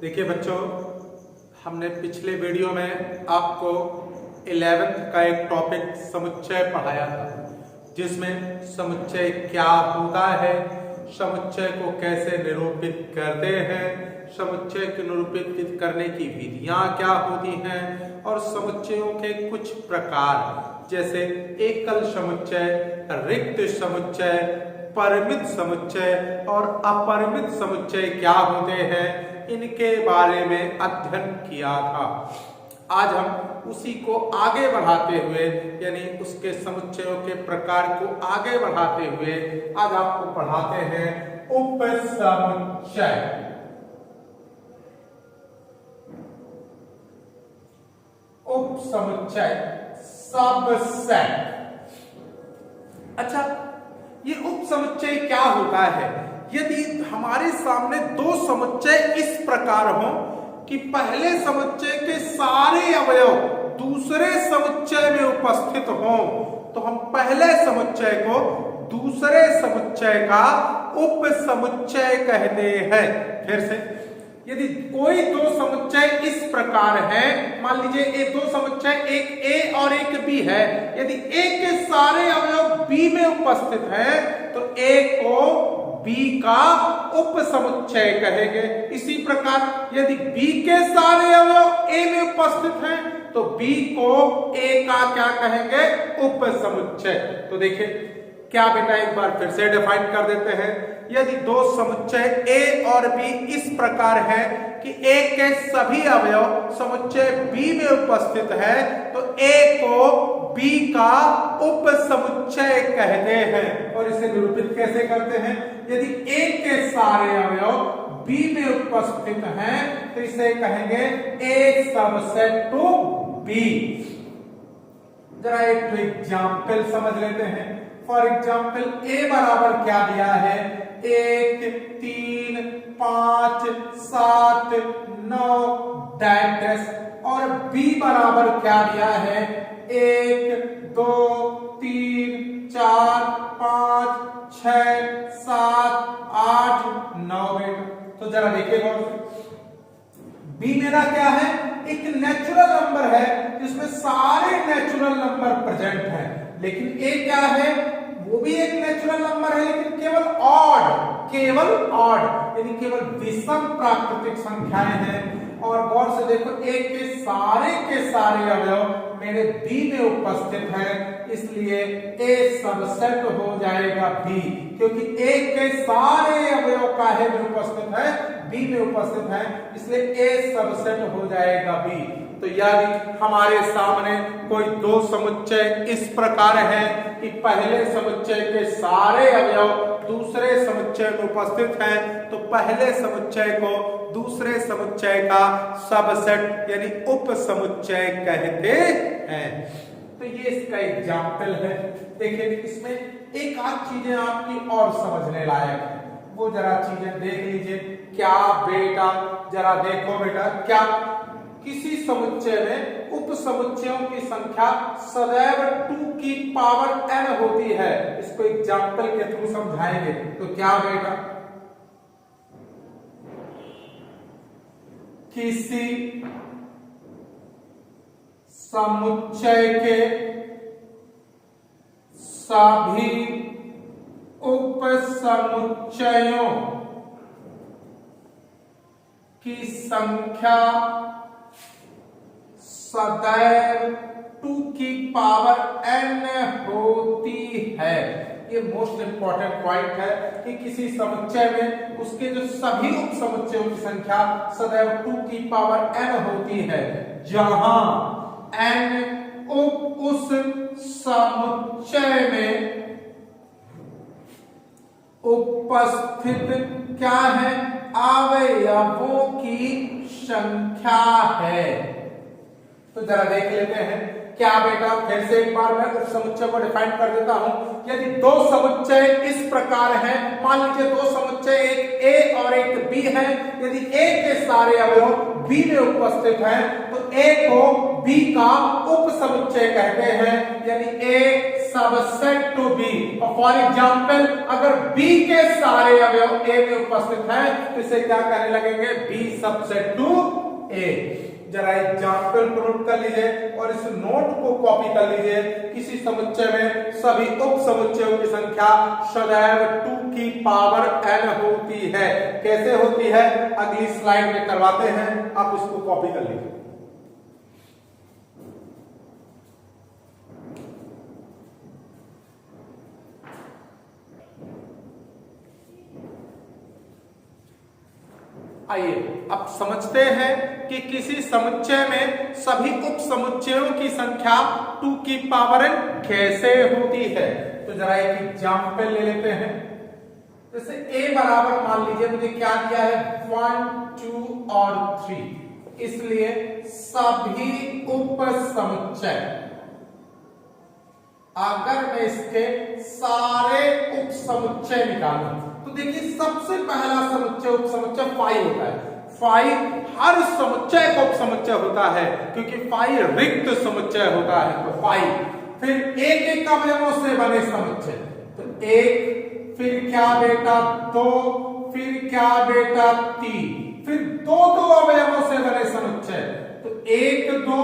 देखिए बच्चों, हमने पिछले वीडियो में आपको 11th का एक टॉपिक समुच्चय पढ़ाया था, जिसमें समुच्चय क्या होता है, समुच्चय को कैसे निरूपित करते हैं, समुच्चय को निरूपित करने की विधियां क्या होती हैं और समुच्चयों के कुछ प्रकार जैसे एकल समुच्चय, रिक्त समुच्चय, परिमित समुच्चय और अपरिमित समुच्चय क्या होते हैं, इनके बारे में अध्ययन किया था। आज हम उसी को आगे बढ़ाते हुए यानी उसके समुच्चयों के प्रकार को आगे बढ़ाते हुए आज आपको पढ़ाते हैं उपसमुच्चय। उपसमुच्चय सबसेट। अच्छा, ये उपसमुच्चय क्या होता है? यदि हमारे सामने दो समुच्चय इस प्रकार हो कि पहले समुच्चय के सारे अवयव दूसरे समुच्चय में उपस्थित हो, तो हम पहले समुच्चय को दूसरे समुच्चय का उपसमुच्चय कहते हैं। फिर से, यदि कोई दो समुच्चय इस प्रकार है, मान लीजिए ये दो समुच्चय, एक ए और एक बी है, यदि ए के सारे अवयव बी में उपस्थित हैं, तो ए को बी का उपसमुच्चय कहेंगे। इसी प्रकार यदि बी के सारे अवयव ए में उपस्थित हैं, तो बी को ए का क्या कहेंगे? उपसमुच्चय। तो देखिए क्या बेटा, एक बार फिर से डिफाइन कर देते हैं। यदि दो समुच्चय ए और बी इस प्रकार है कि ए के सभी अवयव समुच्चय बी में उपस्थित है, तो ए को बी का उपसमुच्चय कहते हैं। और इसे निरूपित कैसे करते हैं? यदि ए के सारे अवयव बी में उपस्थित हैं, तो इसे कहेंगे ए सबसेट टू बी। जरा एक एग्जाम्पल समझ लेते हैं। फॉर एग्जाम्पल, ए बराबर क्या दिया है? 1 3 5 7 9 डैश, और बी बराबर क्या दिया है? 1 2 3 4 5 6 7 8 9 बेटा। तो जरा देखिए गौर से, बी मेरा क्या है? एक नेचुरल नंबर है जिसमें सारे नेचुरल नंबर प्रेजेंट हैं। लेकिन ए क्या है? वो भी एक नेचुरल नंबर है, लेकिन केवल ऑड यानी केवल विषम प्राकृतिक संख्याएं हैं। और गौर से देखो, ए के सारे अवयव मेरे बी में उपस्थित हैं, इसलिए ए सबसेट हो जाएगा बी, क्योंकि ए के सारे अवयव काहे में उपस्थित है? बी में उपस्थित है, इसलिए ए सबसेट हो जाएगा बी। तो यदि हमारे सामने कोई दो समुच्चय इस प्रकार है कि पहले समुच्चय के सारे अवयव दूसरे समुच्चय में उपस्थित हैं, तो पहले समुच्चय को दूसरे समुच्चय का सबसेट यानी उपसमुच्चय कहते हैं। तो ये इसका एग्जाम्पल है। देखिए, इसमें एक आध चीजें आपकी और समझने लायक है, वो जरा चीजें देख लीजिए। क्या बेटा, जरा देखो बेटा, क्या किसी समुच्चय में उपसमुच्चयों की संख्या सदैव 2 की पावर n होती है? इसको एग्जाम्पल के थ्रू समझाएंगे। तो क्या बेटा, किसी समुच्चय के सभी उपसमुच्चयों की संख्या सदैव 2 की पावर n होती है। ये मोस्ट इंपॉर्टेंट पॉइंट है कि किसी समुच्चय में उसके जो सभी उपसमुच्चयों की संख्या सदैव 2 की पावर n होती है, जहां n उस समुच्चय में उपस्थित क्या है? अवयवों की संख्या है। तो जरा देख लेते हैं। क्या बेटा, फिर से एक बार मैं उपसमुच्चय को डिफाइन कर देता हूं। यदि दो समुच्चय इस प्रकार हैं, मान लीजिए दो समुच्चय, एक ए और एक बी है। यदि ए के सारे अवयव बी में उपस्थित हैं, तो ए को बी का उप समुच्चय कहते हैं, यानी ए सबसेट टू बी। और फॉर एग्जाम्पल अगर बी के सारे अवयव ए में उपस्थित हैं तो इसे क्या कहने लगेंगे, बी सबसेट टू ए। जरा एग्जाम्पल को नोट कर लीजिए और इस नोट को कॉपी कर लीजिए। किसी समुच्चय में सभी उप समुच्चयों की संख्या सदैव 2 की पावर n होती है। कैसे होती है अगली स्लाइड में करवाते हैं, आप इसको कॉपी कर लीजिए। आइए अब समझते हैं कि किसी समुच्चय में सभी उप समुच्चयों की संख्या 2 की पावर n कैसे होती है। तो जरा एक एग्जाम्पल ले लेते हैं। जैसे a बराबर मान लीजिए मुझे क्या दिया है 1 2 और 3, इसलिए सभी उप समुच्चय, अगर मैं इसके सारे उप समुच्चय निकालूं तो देखिए सबसे पहला समुच्चय उप समुच्चय 5 होता है। 5 हर समुच्चय का उप समुच्चय होता है क्योंकि 5 रिक्त समुच्चय होता है। तो 5 फिर एक एक अवयवों से बने समुच्चय, तो 1, फिर क्या बेटा 2, फिर क्या बेटा 3, फिर 2 अवयवों से बने समुच्चय, तो 1 2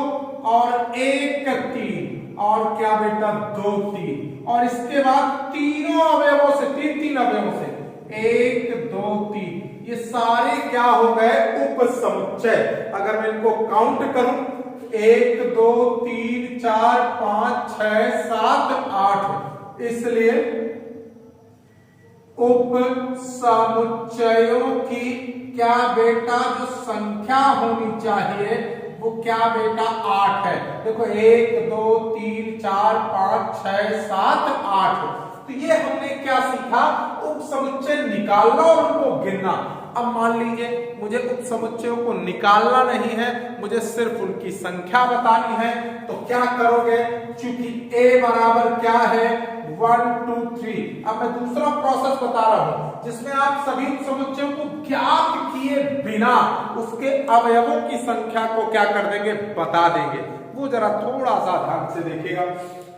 और 1 3 और क्या बेटा 2 3, और इसके बाद तीनों अवयवों से 3 अवयवों से 1 2 3, ये सारे क्या हो गए उप समुच्चय। अगर मैं इनको काउंट करूं 1 2 3 4 5 6 7 8, इसलिए उप समुच्चयों की क्या बेटा जो संख्या होनी चाहिए वो क्या बेटा 8 है। देखो 1 2 3 4 5 6 7 8, तो ये हमने क्या सीखा, उप समुच्चय निकालना और उनको गिनना। अब मान लीजिए मुझे उप समुच्चयों को निकालना नहीं है, मुझे सिर्फ उनकी संख्या बतानी है, तो क्या करोगे, चूंकि a बराबर क्या है 1 2 3। अब मैं दूसरा प्रोसेस बता रहा हूं जिसमें आप सभी उप समुच्चयों को ज्ञात किए बिना उसके अवयवों की संख्या को क्या कर देंगे, बता देंगे। वो जरा थोड़ा सा ध्यान से देखिएगा।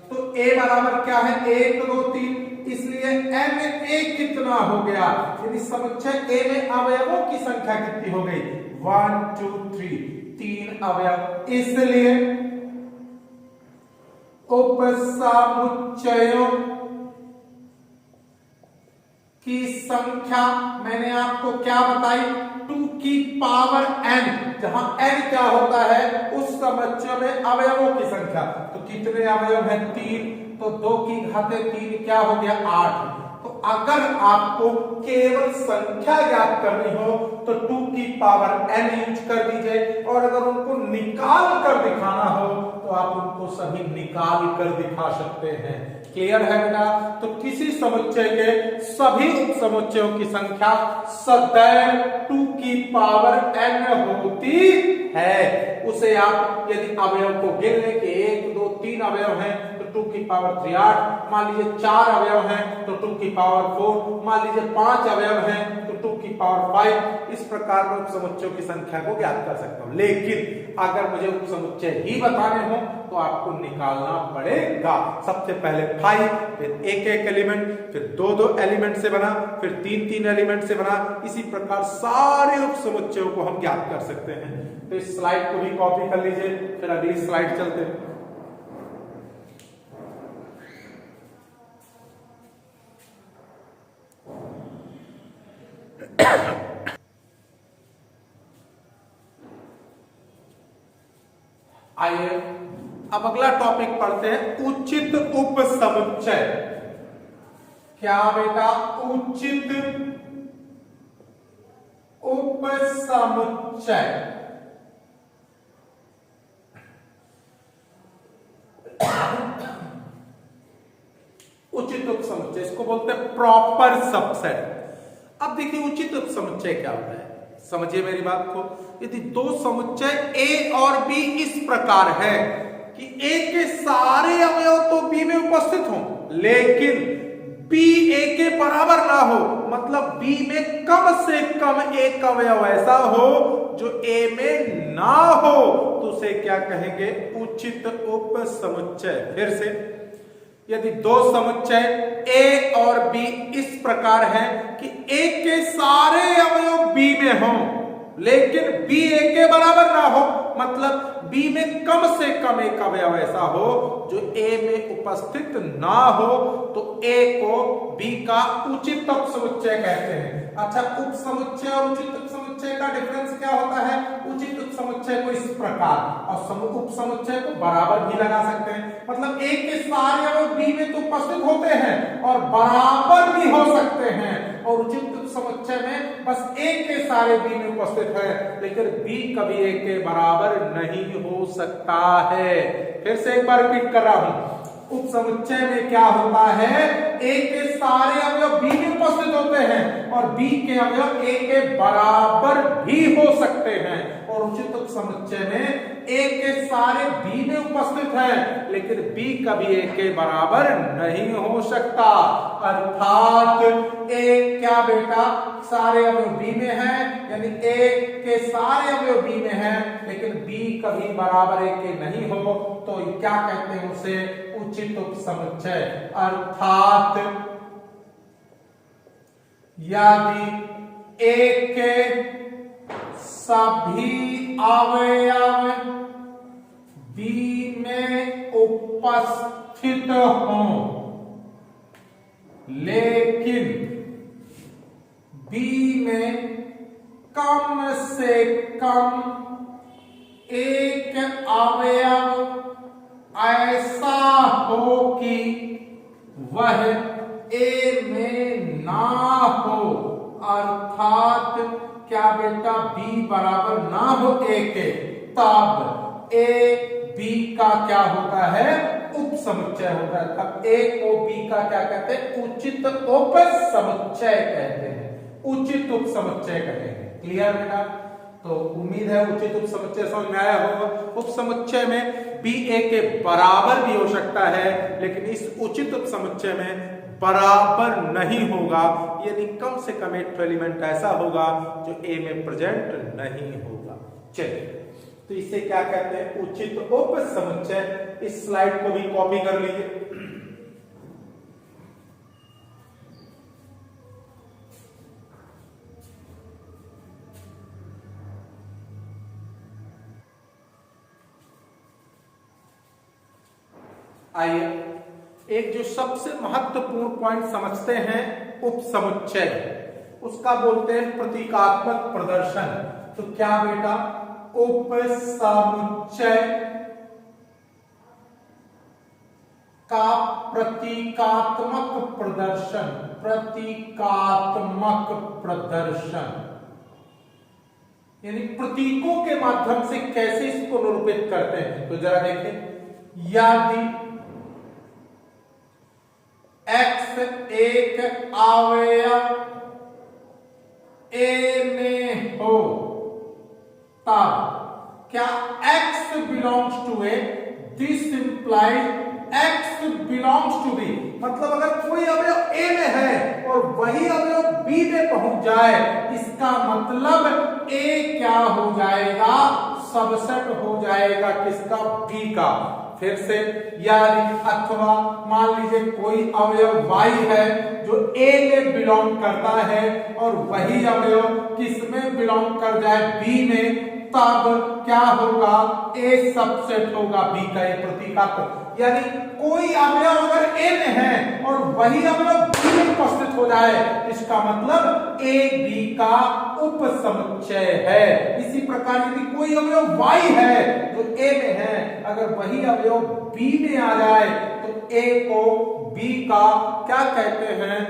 तो a बराबर क्या है 1 2 3, इसलिए n में a कितना हो गया, यदि समुच्चय a में अवयवों की संख्या कितनी हो गई 1 2 3, 3 अवयव, इसलिए उप समुच्चयों की संख्या मैंने आपको क्या बताई 2 की पावर n, जहां n क्या होता है उस समुच्चय में अवयवों की संख्या। तो कितने अवयव हैं 3, तो 2 की घाते 3 क्या हो गया 8। तो अगर आपको केवल संख्या ज्ञात करनी हो तो 2 की पावर n यूज कर दीजिए, और अगर उनको निकाल कर दिखाना हो तो आप उनको सभी निकाल कर दिखा सकते हैं। क्लियर है बेटा। तो किसी समुच्चय के सभी उप समुच्चयों की संख्या सदैव 2 की पावर n होती है। उसे आप यदि अवयव को गिन लें कि 1 2 3 अवयव हैं तो 2 की पावर 3 8, मान लीजिए 4 अवयव हैं तो 2 की पावर 4, मान लीजिए 5 अवयव हैं तो 2 की पावर 5। इस प्रकार मैं उप समुच्चयों की संख्या को ज्ञात कर सकता हूं। लेकिन अगर मुझे उप समुच्चय ही बताने हो तो आपको निकालना पड़ेगा। सबसे पहले 5, फिर एक एक एलिमेंट, फिर 2 एलिमेंट से बना, फिर 3 एलिमेंट से बना। इसी प्रकार सारे उप समुच्चयों को हम ज्ञात कर सकते हैं। तो इस स्लाइड को भी कॉपी कर लीजिए, फिर अगली स्लाइड चलते हैं। आइए अब अगला टॉपिक पढ़ते हैं, उचित उप समुच्चय। क्या बेटा, उचित उप समुच्चय। उचित उप समुच्चय, इसको बोलते हैं प्रॉपर सबसेट। अब देखिए उचित उप समुच्चय क्या होता है, समझिए मेरी बात को। यदि 2 समुच्चय A और B इस प्रकार है कि A के सारे अवयव तो B में उपस्थित हों, लेकिन बी ए के बराबर ना हो, मतलब बी में कम से कम एक अवयव ऐसा हो जो ए में ना हो, तो उसे क्या कहेंगे? उचित उप समुच्चय। फिर से, यदि दो समुच्चय ए और बी इस प्रकार है कि ए के सारे अवयव बी में हों लेकिन बी ए के बराबर ना हो, मतलब बी में कम से कम एक अवयव ऐसा हो जो ए में उपस्थित ना हो, तो ए को बी का उचित उप समुच्चय कहते हैं। अच्छा, उप समुच्चय और उचित उप समुच्चय का डिफरेंस क्या होता है? उचित उप समुच्चय को इस प्रकार और उप समुच्चय को बराबर भी लगा सकते हैं, मतलब ए के सारे अवयव बी में तो उपस्थित होते हैं और बराबर भी हो सकते हैं, और उचित उप समुच्चय में बस ए के सारे बी में उपस्थित है लेकिन बी कभी ए के बराबर नहीं हो सकता है। फिर से एक बार रिपीट कर रहा हूं, उप समुच्चय में क्या होता है? ए के सारे अवयव बी में उपस्थित होते हैं और बी के अवयव ए के बराबर भी हो सकते हैं, और उचित उप समुच्चय में ए के सारे बी में उपस्थित हैं लेकिन बी कभी ए के बराबर नहीं हो सकता। अर्थात ए क्या बेटा? सारे अवयव बी में हैं, यानी ए के सारे अवयव बी में हैं लेकिन बी कभी बराबर ए के नहीं हो, तो क्या कहते हैं उसे? उचित उप समुच्चय। अर्थात यदि ए के सभी अवयव बी में उपस्थित हों लेकिन बी में कम से कम एक अवयव ऐसा हो कि वह ए में ना हो, अर्थात क्या बेटा? बी बराबर ना हो ए के, तब ए बी का क्या होता है? उप समुच्चय होता है। अब ए को बी का क्या कहते हैं? उचित उप समुच्चय कहते हैं, उचित उप समुच्चय कहेंगे। क्लियर बेटा? तो उम्मीद है उचित उप समुच्चय समझ में आया होगा। उप समुच्चय में बी ए के बराबर भी हो सकता है लेकिन इस उचित उप समुच्चय में बराबर नहीं होगा, यानी कम से कम एक एलिमेंट ऐसा होगा जो ए में प्रेजेंट नहीं होगा। चलिए, तो इसे क्या कहते हैं? उचित उप समुच्चय। इस स्लाइड को भी कॉपी कर लीजिए। आइए, एक जो सबसे महत्वपूर्ण पॉइंट समझते हैं उप समुच्चय, उसका बोलते हैं प्रतीकात्मक प्रदर्शन। तो क्या बेटा? उप समुच्चय का प्रतीकात्मक प्रदर्शन, प्रतीकात्मक प्रदर्शन यानी प्रतीकों के माध्यम से कैसे इसको निरूपित करते हैं। तो जरा देखें, यदि x एक अवयव ए में हो तब क्या x belongs to A? This implies x belongs to B, मतलब अगर कोई अवयव ए में है और वही अवयव बी में पहुंच जाए, इसका मतलब ए क्या हो जाएगा? सबसेट हो जाएगा किसका? बी का। फिर से, यदि अथवा मान लीजिए कोई अवयव y है जो a में बिलोंग करता है और वही अवयव किस में बिलोंग कर जाए? b में, तब क्या होगा? a सबसेट होगा b का। एक प्रतीकात्मक, यानी कोई अवयव अगर a में है और वही अवयव b में उपस्थित हो जाए, इसका मतलब a b का उप समुच्चय है। इसी प्रकार यदि कोई अवयव y है जो a में है, अगर वही अवयव b में आ जाए तो a को b का क्या कहते हैं?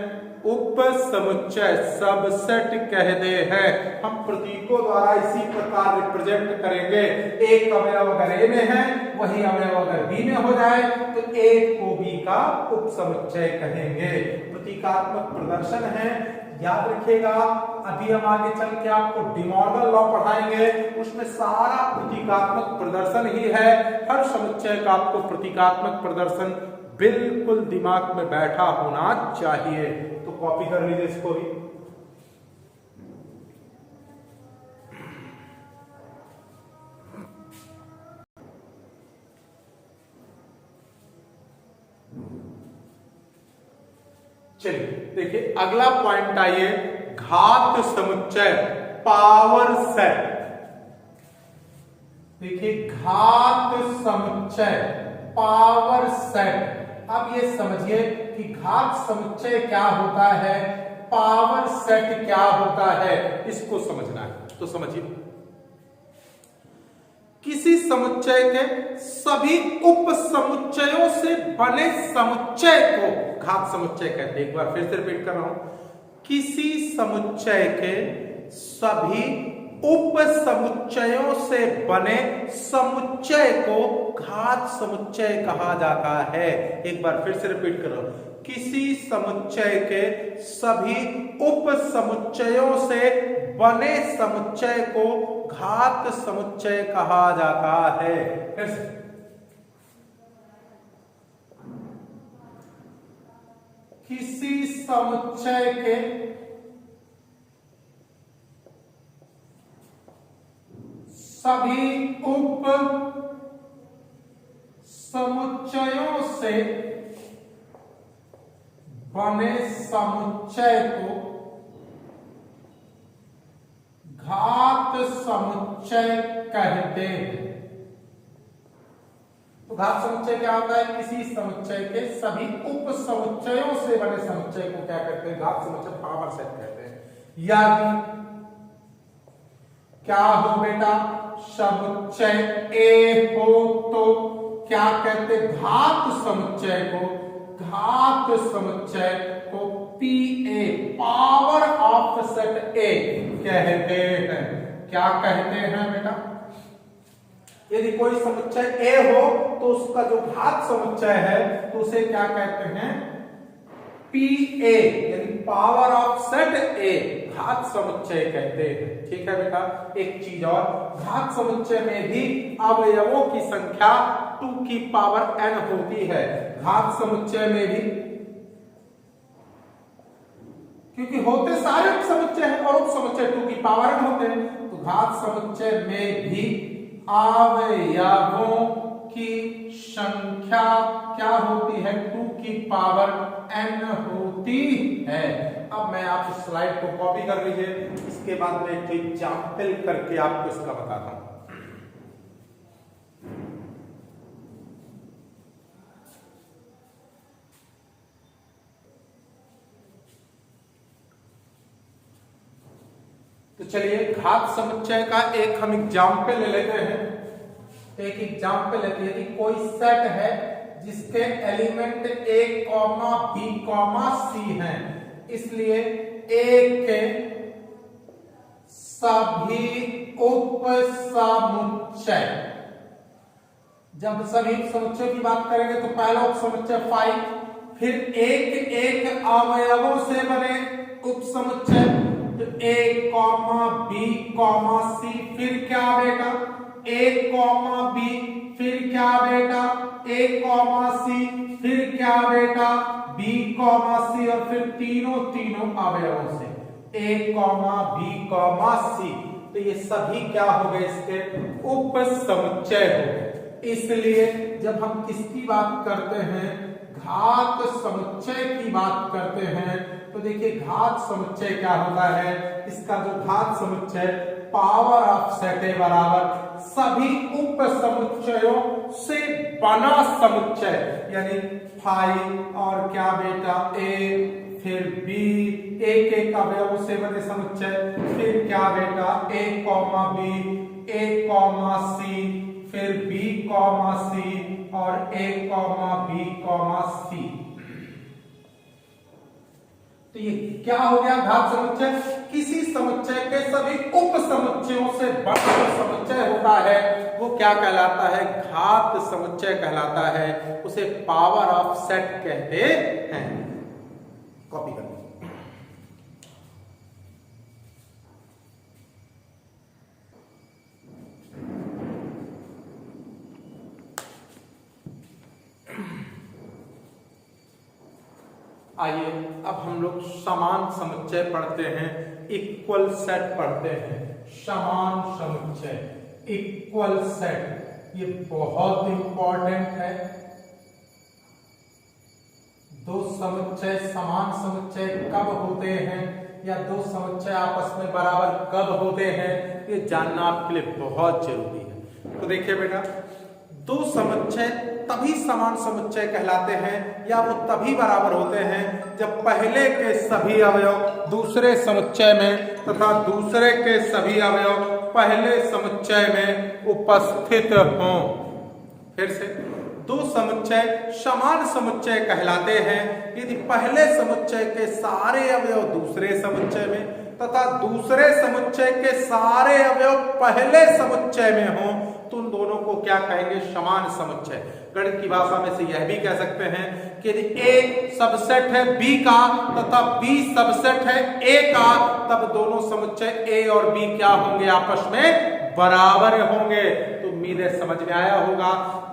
उप समुच्चय, सबसेट कहते हैं। हम प्रतीकों द्वारा इसी प्रकार रिप्रेजेंट करेंगे। एक अवयव अगर ए में है, वही अवयव अगर बी में हो जाए तो ए को बी का उप समुच्चय कहेंगे। प्रतीकात्मक प्रदर्शन है, याद रखिएगा। अभी हम आगे चल के आपको डिमॉर्गन लॉ पढ़ाएंगे, उसमें सारा प्रतीकात्मक प्रदर्शन ही है। हर समुच्चय का आपको प्रतीकात्मक प्रदर्शन बिल्कुल दिमाग में बैठा होना चाहिए। तो कॉपी कर लीजिए इसको भी। चलिए देखिए अगला पॉइंट आइए, घात समुच्चय, पावर सेट। देखिए घात समुच्चय, पावर सेट। अब ये समझिए कि घात समुच्चय क्या होता है, पावर सेट क्या होता है, इसको समझना है। तो समझिए, किसी समुच्चय के सभी उप समुच्चयों से बने समुच्चय को घात समुच्चय कहते हैं। एक बार फिर से रिपीट कर रहा हूं, किसी समुच्चय के सभी उप समुच्चयों से बने समुच्चय को घात समुच्चय कहा जाता है। एक बार फिर से रिपीट कर रहा हूं, किसी समुच्चय के सभी उप समुच्चयों से बने समुच्चय को घात समुच्चय कहा जाता है। फिर से, किसी समुच्चय के सभी उप समुच्चयों से बने समुच्चय को घात समुच्चय कहते हैं। तो घात समुच्चय क्या होता है, किसी समुच्चय के सभी उप समुच्चयों से बने समुच्चय को क्या कहते हैं, घात समुच्चय, पावर सेट कहते हैं। यानी क्या हो बेटा, समुच्चय ए हो तो क्या कहते हैं, घात समुच्चय को, घात समुच्चय को P A, power of set ए कहते हैं। क्या कहते हैं बेटा, यदि कोई समुच्चय ए हो तो उसका जो घात समुच्चय है तो उसे क्या कहते हैं, पी ए, यानी पावर ऑफ सेट ए, घात समुच्चय कहते हैं। ठीक है बेटा, एक चीज और, घात समुच्चय में भी अवयवों की संख्या 2 की पावर n होती है। घात समुच्चय में भी, क्योंकि होते सारे उप समुच्चय हैं और उप समुच्चय 2 की पावर n होते हैं, तो घात समुच्चय में भी अवयवों की संख्या क्या होती है, 2 की पावर n होती है। अब मैं आप इस स्लाइड को कॉपी कर लीजिए, इसके बाद मैं एक एग्जाम्पल करके आपको इसका बताता हूं। तो चलिए घात समुच्चय का एक हम एग्जाम्पल ले लेते हैं। एक एग्जाम्पल लेते हैं, यदि कोई सेट है जिसके एलिमेंट ए कॉमा बी कॉमा सी हैं, इसलिए ए के सभी उप समुच्चय, जब सभी उप समुच्चय की बात करेंगे तो पहला उप समुच्चय 5, फिर एक एक अवयवों से बने उप समुच्चय, तो ए कॉमा बी कॉमा सी, फिर क्या बेटा, ए कॉमा बी, फिर क्या बेटा, ए कॉमा सी, फिर क्या बेटा, बी कॉमा सी, और फिर तीनों अवयवों से ए कॉमा बी कॉमा सी। तो ये सभी क्या हो गए, इसके उप समुच्चय हो गए। इसलिए जब हम किसकी बात करते हैं, घात समुच्चय की बात करते हैं, तो देखिए घात समुच्चय क्या होता है, इसका जो घात समुच्चय पावर ऑफ सेट ए बराबर सभी उप समुच्चयों से बना समुच्चय, यानी 5 और क्या बेटा ए, फिर बी, एक एक अवयवों से बने समुच्चय, फिर क्या बेटा ए कॉमा बी, ए कॉमा सी, फिर बी कॉमा सी, और ए कॉमा बी कॉमा सी। तो ये क्या हो गया, घात समुच्चय, किसी समुच्चय के सभी उप समुच्चयों से बड़ा जो समुच्चय होता है वो क्या कहलाता है, घात समुच्चय कहलाता है, उसे पावर ऑफ सेट कहते हैं। कॉपी कर लीजिए। आइए अब हम लोग समान समुच्चय पढ़ते हैं, इक्वल सेट पढ़ते हैं। समान समुच्चय, इक्वल सेट, ये बहुत इंपॉर्टेंट है। दो समुच्चय समान समुच्चय कब होते हैं या दो समुच्चय आपस में बराबर कब होते हैं, ये जानना आपके लिए बहुत जरूरी है। तो देखिए बेटा, दो समुच्चय तभी समान समुच्चय कहलाते हैं या वो तभी बराबर होते हैं जब पहले के सभी अवयव दूसरे समुच्चय में तथा दूसरे के सभी अवयव पहले समुच्चय में उपस्थित हों। फिर से, दो समुच्चय समान समुच्चय कहलाते हैं यदि पहले समुच्चय के सारे अवयव दूसरे समुच्चय में तथा दूसरे समुच्चय के सारे अवयव पहले समुच्चय में हों, तो उन दोनों को क्या कहेंगे, समान समुच्चय। गणित की भाषा में से यह भी कह सकते हैं कि यदि A सबसेट है B का तथा B सबसेट है A का, तब दोनों समुच्चय A और B क्या होंगे, आपस में बराबर होंगे। तो उम्मीद है समझ में आया होगा।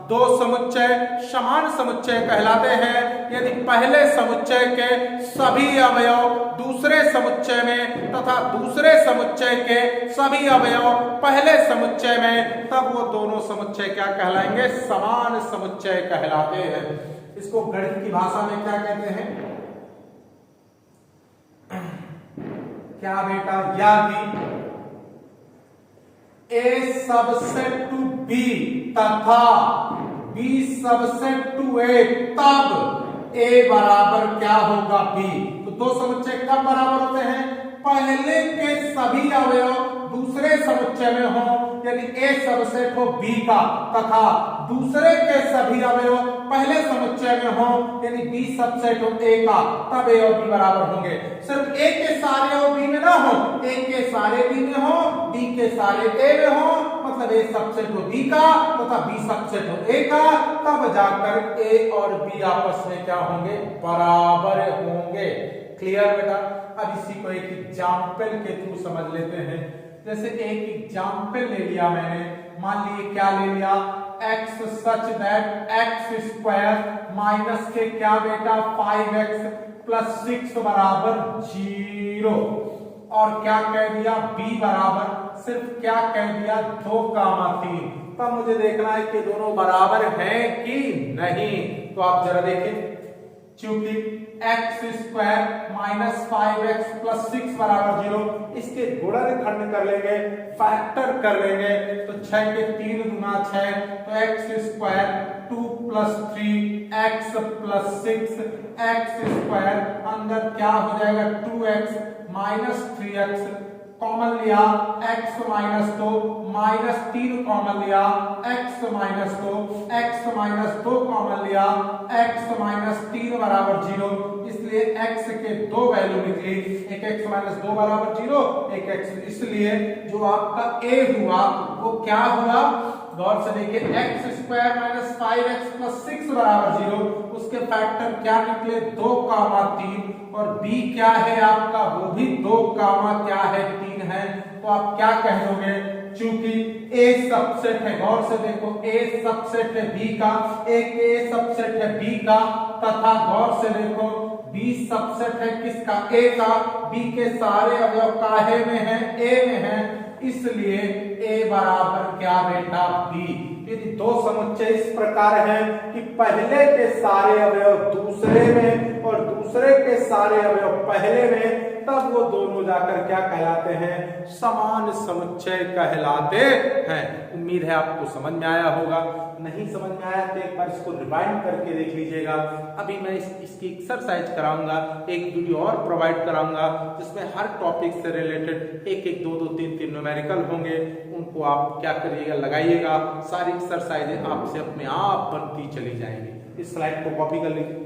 दो समुच्चय समान समुच्चय कहलाते हैं यदि पहले समुच्चय के सभी अवयव दूसरे समुच्चय में तथा दूसरे समुच्चय के सभी अवयव पहले समुच्चय में, तब वो दोनों समुच्चय क्या कहलाएंगे, समान समुच्चय कहलाते हैं। इसको गणित की भाषा में क्या कहते हैं, क्या बेटा, यदि A सबसेट टू B तथा B सबसेट टू A, तब A बराबर क्या होगा, B। तो दो समुच्चय कब बराबर होते हैं, पहले के सभी अवयव दूसरे समुच्चय में हो, यानी A सबसेट हो B का तथा दूसरे के सभी अवयव पहले समुच्चय में हो, यानी B सबसेट हो A का, तब A और B बराबर होंगे। सिर्फ A के सारे अवयव B में ना हो, A के सारे B में हो, B के सारे A में हो, मतलब A सबसेट हो B का तथा B सबसेट हो A का, तब जाकर A और B आपस में क्या होंगे, बराबर होंगे। क्लियर बेटा। अब इसी को एक एग्जाम्पल के थ्रू समझ लेते हैं। जैसे एक एग्जाम्पल ले लिया मैंने, मान लिए क्या ले लिया, x such that x square minus के क्या बेटा 5x प्लस 6 बराबर 0, और क्या कह दिया, b बराबर सिर्फ क्या कह दिया 2,3। तब मुझे देखना है कि दोनों बराबर हैं कि नहीं। तो आप जरा देखें, चूंकि x square minus 5x plus 6 बराबर 0, इसके गुणनखंड कर लेंगे, फैक्टर कर लेंगे, तो 6 के 3 गुना 6, तो x square 2 plus 3 x plus 6 x square, अंदर क्या हो जाएगा 2x माइनस 3x, कॉमन लिया x माइनस 2 माइनस 3 कॉमन लिया x minus 2, x minus 2 common लिया x माइनस 3 बराबर 0, इसलिए x के दो वैल्यू निकली, एक x माइनस 2 बराबर 0, एक x, इसलिए जो आपका a हुआ वो क्या हुआ, गौर से देखिए, x square minus 5x plus 6 बराबर 0, उसके फैक्टर क्या निकले 2,3, और b क्या है आपका, वो भी 2, क्या है 3 है। तो आप क्या कह दोगे, चूंकि a सबसेट है, गौर से देखो a सबसेट है b का, एक a सबसेट है b का, तथा गौर से देखो b सबसेट है किसका, a का, b के सारे अवयव काहे में है, a में है, इसलिए a बराबर क्या बेटा b। यदि दो समुच्चय इस प्रकार हैं कि पहले के सारे अवयव दूसरे में और दूसरे के सारे अवयव पहले में, तब वो दोनों जाकर क्या कहलाते हैं, समान समुच्चय कहलाते हैं। उम्मीद है आपको समझ में आया होगा। नहीं समझ में आया तो एक बार इसको रिवाइंड करके देख लीजिएगा। अभी मैं इसकी एक्सरसाइज कराऊंगा, एक वीडियो और प्रोवाइड कराऊंगा जिसमें हर टॉपिक से रिलेटेड एक एक 2 2 3 3 न्यूमेरिकल होंगे, उनको आप क्या करिएगा, लगाइएगा। सारी एक्सरसाइजें आपसे अपने आप बनती चली जाएंगी। इस स्लाइड को कॉपी कर लीजिए।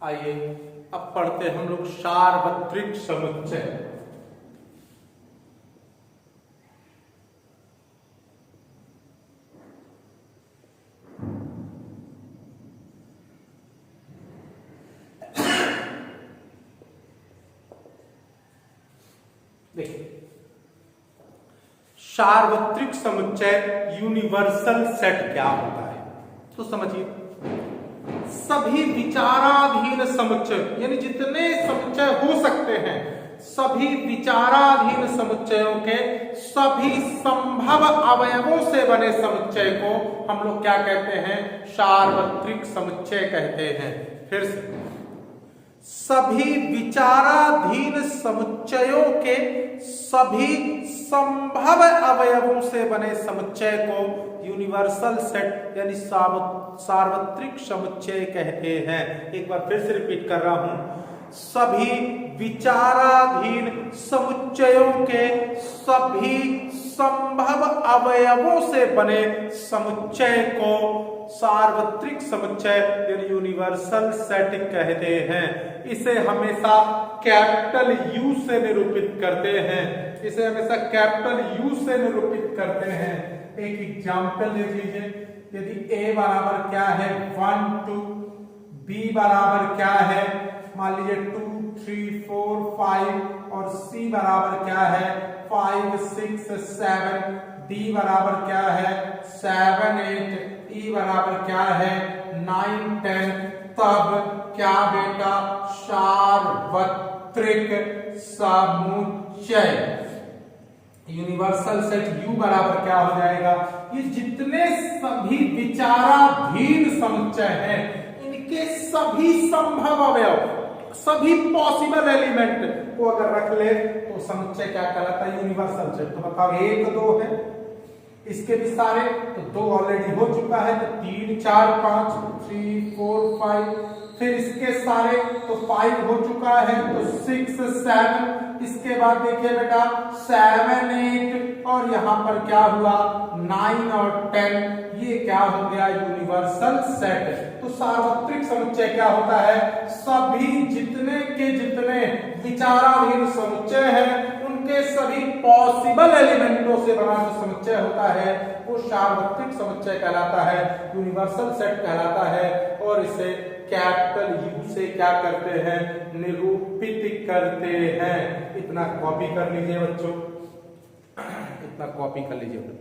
आइए अब पढ़ते हम लोग सार्वत्रिक समुच्चय। देखिए, सार्वत्रिक समुच्चय यूनिवर्सल सेट क्या होता है? तो समझिए, सभी विचाराधीन समुच्चय यानी जितने समुच्चय हो सकते हैं, सभी विचाराधीन समुच्चयों के सभी संभव अवयवों से बने समुच्चय को हम लोग क्या कहते हैं? सार्वत्रिक समुच्चय कहते हैं। फिर से, सभी विचाराधीन समुच्चयों के सभी संभव अवयवों से बने समुच्चय को यूनिवर्सल सेट यानी सार्वत्रिक समुच्चय कहते हैं। एक बार फिर से रिपीट कर रहा हूं, सभी विचाराधीन समुच्चयों के सभी संभव अवयवों से बने समुच्चय को सार्वत्रिक समुच्चय यानी यूनिवर्सल सेट कहते हैं। इसे हमेशा कैपिटल यू से निरूपित करते हैं। इसे हमेशा कैपिटल यू से निरूपित करते हैं। एक एग्जाम्पल देख लीजिए, यदि a बराबर क्या है 1 2, b बराबर क्या है मान लीजिए 2 3 4 5 और c बराबर क्या है 5 6 7, d बराबर क्या है 7 8, e बराबर क्या है 9 10, तब क्या बेटा? सार्वत्रिक समुच्चय यूनिवर्सल सेट U बराबर क्या हो जाएगा? ये जितने सभी विचाराधीन समुच्चय हैं, इनके सभी संभव अवयव, सभी पॉसिबल एलिमेंट को अगर रख ले तो समुच्चय क्या कहलाता है? Universal set. तो बताओ 1 2 है, इसके भी सारे तो 2 ऑलरेडी हो चुका है, तो 3 4 5 3 4 5, फिर इसके सारे तो 5 हो चुका है, तो 6 7, इसके बाद देखिए बेटा 7 8 और यहां पर क्या हुआ 9 और 10, ये क्या हो गया? Universal set. तो सार्वत्रिक समुच्चय क्या होता है? सभी जितने के जितने विचाराधीन समुच्चय हैं, उनके सभी पॉसिबल एलिमेंटों से बना जो समुच्चय होता है वो सार्वत्रिक समुच्चय कहलाता है, यूनिवर्सल सेट कहलाता है। और इसे कैपिटल यू से क्या करते हैं? निरूपित करते हैं। इतना कॉपी कर लीजिए बच्चों, इतना कॉपी कर लीजिए।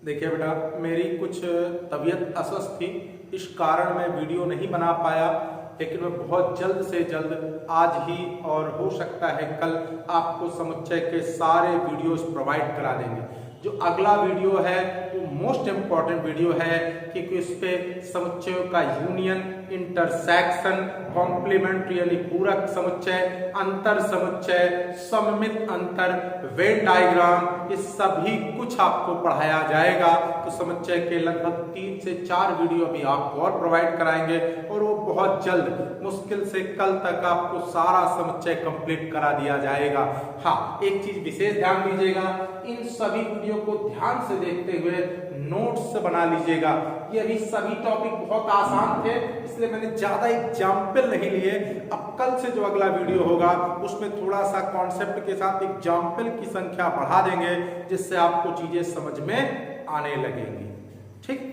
देखिए बेटा, मेरी कुछ तबीयत अस्वस्थ थी, इस कारण मैं वीडियो नहीं बना पाया, लेकिन मैं बहुत जल्द से जल्द आज ही और हो सकता है कल आपको समुच्चय के सारे वीडियोस प्रोवाइड करा देंगे। जो अगला वीडियो है वो मोस्ट इम्पॉर्टेंट वीडियो है, क्योंकि उस पे समुच्चयों का यूनियन, इंटरसेक्शन, कॉम्प्लीमेंट्री यानी पूरक समुच्चय, अंतर समुच्चय, सममित अंतर, वेन डायग्राम, ये सभी कुछ आपको पढ़ाया जाएगा। तो समुच्चय के लगभग 3 से 4 वीडियो अभी आपको और प्रोवाइड कराएंगे, और वो बहुत जल्द, मुश्किल से कल तक आपको सारा समुच्चय कंप्लीट करा दिया जाएगा। हाँ, एक चीज विशेष ध्यान दीजिएगा, इन सभी वीडियो को ध्यान से देखते हुए नोट्स बना लीजिएगा। ये अभी सभी टॉपिक बहुत आसान थे, इसलिए मैंने ज्यादा एग्जाम्पल नहीं लिए। अब कल से जो अगला वीडियो होगा उसमें थोड़ा सा कॉन्सेप्ट के साथ एग्जाम्पल की संख्या बढ़ा देंगे, जिससे आपको चीजें समझ में आने लगेंगी। ठीक।